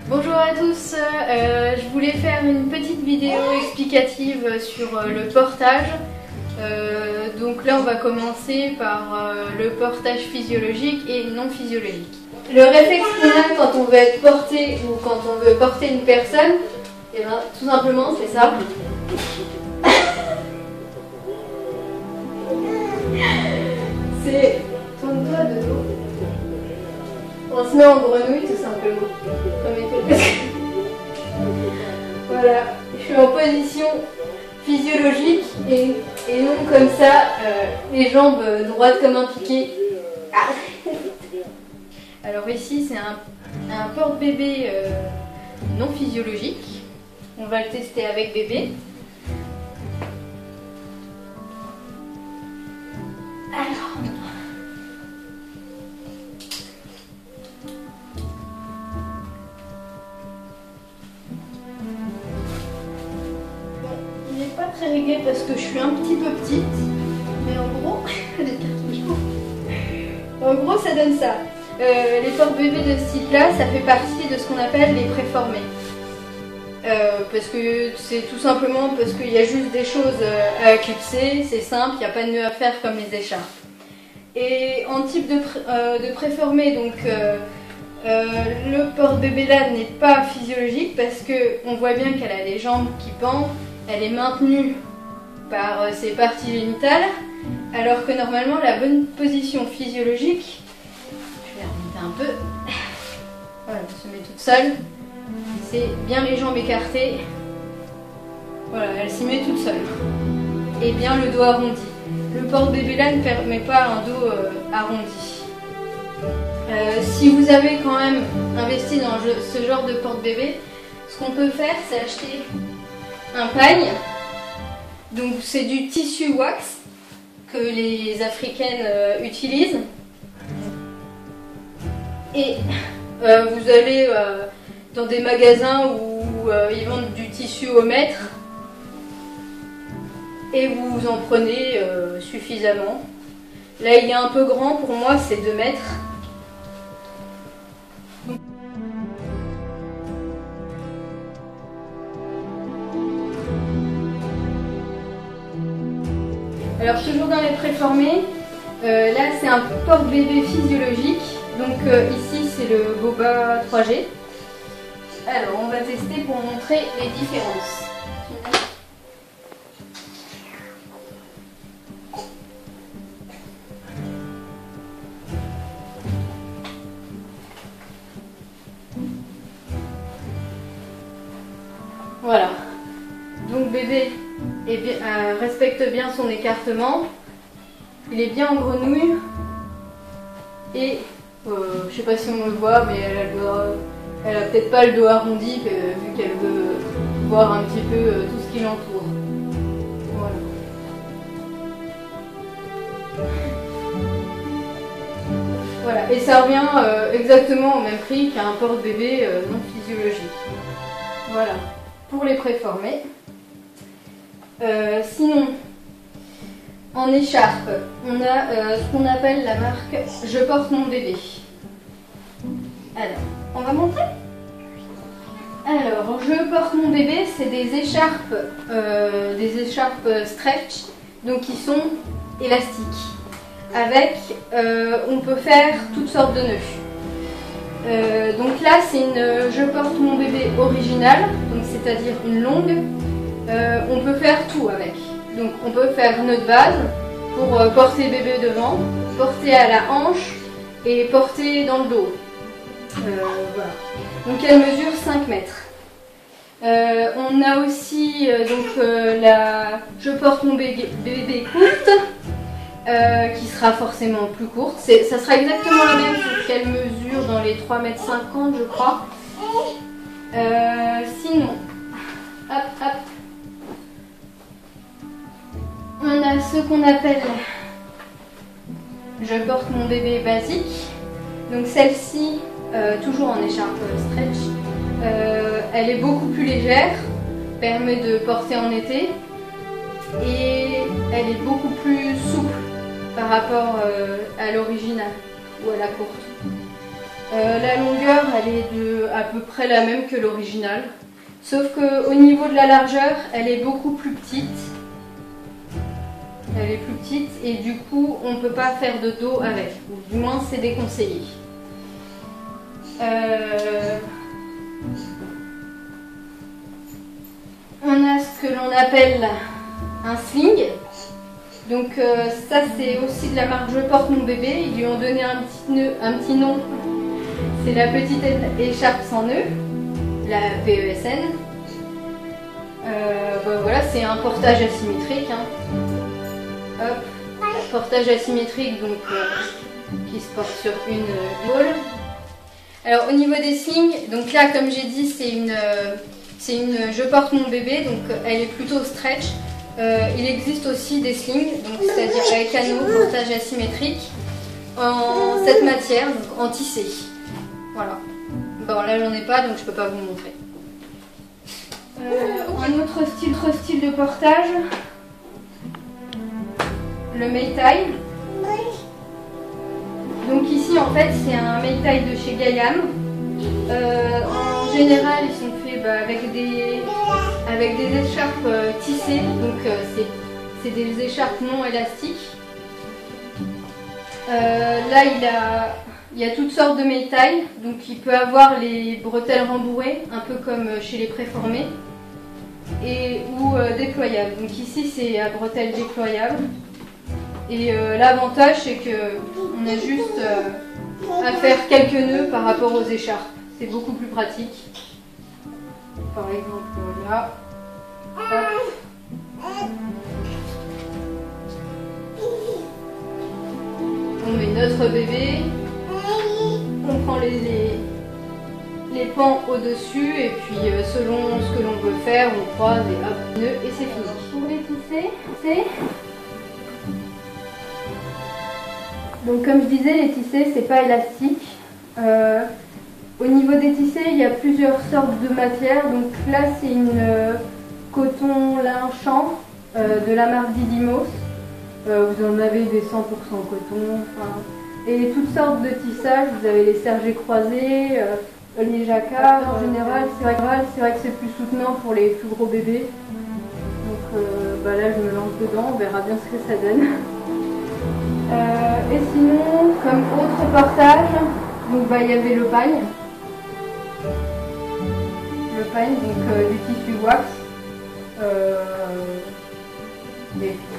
Bonjour à tous, je voulais faire une petite vidéo explicative sur le portage. Donc là on va commencer par le portage physiologique et non physiologique. Le réflexe qu'on a quand on veut être porté ou quand on veut porter une personne, et ben, tout simplement c'est ça. C'est tourne-toi de dos. On se met en grenouille tout simplement. Voilà, je suis en position physiologique et non comme ça, les jambes droites comme un piqué. Ah. Alors ici c'est un porte-bébé non physiologique. On va le tester avec bébé. Alors, il n'est pas très réglé parce que je suis un petit peu petite, mais en gros, en gros ça donne ça. Les porte-bébés de ce type-là, ça fait partie de ce qu'on appelle les préformés. Parce que c'est tout simplement parce qu'il y a juste des choses à clipser, c'est simple, il n'y a pas de nœud à faire comme les écharpes. Et en type de préformé, donc le porte-bébé là n'est pas physiologique parce qu'on voit bien qu'elle a les jambes qui pendent, elle est maintenue par ses parties génitales, alors que normalement la bonne position physiologique, je vais remonter un peu, voilà, elle se met toute seule. C'est bien les jambes écartées. Voilà, elle s'y met toute seule. Et bien le dos arrondi. Le porte-bébé là ne permet pas un dos arrondi. Si vous avez quand même investi dans ce genre de porte-bébé, ce qu'on peut faire, c'est acheter un pagne. Donc c'est du tissu wax que les Africaines utilisent. Et vous allez dans des magasins où ils vendent du tissu au mètre et vous en prenez suffisamment. Là il est un peu grand, pour moi c'est 2 mètres. Alors toujours dans les préformés, là c'est un porte-bébé physiologique, donc ici c'est le Boba 3G. Alors, on va tester pour montrer les différences. Voilà. Donc bébé respecte bien son écartement. Il est bien en grenouille. Et je sais pas si on le voit, mais elle a peut-être pas le dos arrondi vu qu'elle veut voir un petit peu tout ce qui l'entoure. Voilà. Voilà, et ça revient exactement au même prix qu'un porte-bébé non physiologique. Voilà, pour les préformés. Sinon, en écharpe, on a ce qu'on appelle la marque Je porte mon bébé. Alors, on va montrer. Alors, Je porte mon bébé, c'est des écharpes stretch, donc qui sont élastiques. Avec, on peut faire toutes sortes de nœuds. Donc là, c'est une Je porte mon bébé originale, donc c'est-à-dire une longue. On peut faire tout avec. Donc on peut faire nœud de base pour porter bébé devant, porter à la hanche et porter dans le dos. Voilà. Donc elle mesure 5 mètres. On a aussi la Je porte mon bébé courte, qui sera forcément plus courte. Ça sera exactement la même qu'elle mesure dans les 3,50 mètres je crois. Sinon, hop hop. On a ce qu'on appelle Je porte mon bébé basique. Donc celle-ci, toujours en écharpe stretch, elle est beaucoup plus légère, permet de porter en été et elle est beaucoup plus souple par rapport à l'original ou à la courte. La longueur, elle est de à peu près la même que l'original. Sauf qu'au niveau de la largeur, elle est beaucoup plus petite. Elle est plus petite et du coup, on ne peut pas faire de dos avec. Ou du moins, c'est déconseillé. On a ce que l'on appelle un sling. Donc ça, c'est aussi de la marque Je porte mon bébé. Ils lui ont donné un petit nom. C'est la petite écharpe sans nœud, la PESN. Voilà, c'est un portage asymétrique. Hein. Hop, portage asymétrique donc qui se porte sur une épaule. Alors au niveau des slings, donc là comme j'ai dit c'est une Je porte mon bébé, donc elle est plutôt stretch. Il existe aussi des slings, donc c'est-à-dire avec anneau, portage asymétrique, en cette matière, donc en tissé. Voilà. Bon là j'en ai pas donc je peux pas vous montrer. Un autre style de portage, le Meitai. Donc ici en fait c'est un Meitai de chez Gayam. En général ils sont faits avec des écharpes tissées, donc c'est des écharpes non élastiques. Là il y a toutes sortes de Meitai, donc il peut avoir les bretelles rembourrées, un peu comme chez les préformés, ou déployables. Donc ici c'est à bretelles déployables. Et l'avantage c'est qu'on a juste à faire quelques nœuds par rapport aux écharpes. C'est beaucoup plus pratique. Par exemple là. Hop. On met notre bébé. On prend les pans au-dessus et puis selon ce que l'on veut faire, on croise et hop, nœud et c'est fini. Pour les tisser, donc comme je disais, les tissés c'est pas élastique. Au niveau des tissés, il y a plusieurs sortes de matières. Donc là c'est une coton lin champ de la marque Didymos. Vous en avez des 100% coton. Et toutes sortes de tissages, vous avez les sergés croisés, les jacquards. En général, c'est vrai que c'est plus soutenant pour les plus gros bébés. Donc là, je me lance dedans, on verra bien ce que ça donne. Et sinon, comme autre portage, donc il y avait le pagne. Le pagne, donc du tissu wax.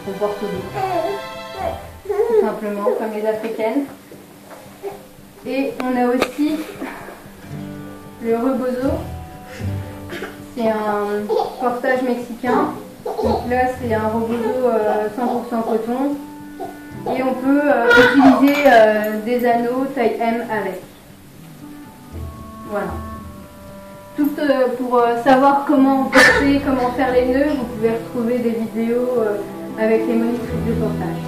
Qu'on porte au dos. Tout simplement, comme les africaines. Et on a aussi le rebozo. C'est un portage mexicain. Donc là, c'est un rebozo 100% coton. Et on peut utiliser des anneaux taille M avec. Voilà. Tout pour savoir comment porter, comment faire les nœuds, vous pouvez retrouver des vidéos avec les monitrices de portage.